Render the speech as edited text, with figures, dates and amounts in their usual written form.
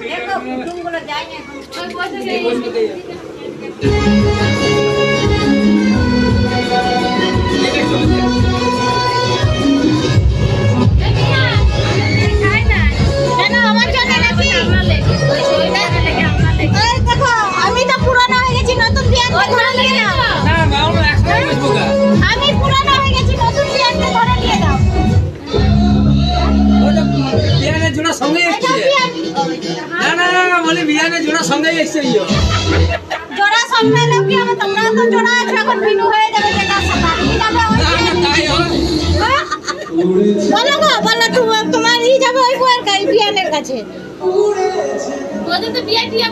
দেখো কুটুমগুলো যায় না এখন ওই বসে আমি তো পুরানো হয়ে গেছি নতুন বিয়ানকে ধরে নিয়ে নাও না আমরা একসাথে বসবো গা। আমি পুরানো হয়ে গেছি নতুন বিয়ানকে ধরে নিয়ে নাও ওই তো বিয়ানের জোড়া সঙ্গে এসছে। না না না বলি বিয়ানের জোড়া সঙ্গে এসছে ইয়ো। জোড়া সামনে নাও কি হবে তোমরা তো জোড়া আছে এখন বিনু হয়ে যাবে যেটা সাথে যাবে ওই না না তাই হয়। বলো গো বলো তোমার ই যাবে ওই বউয়ের বিয়ানের কাছে ওদের তো বিয়া দিয়া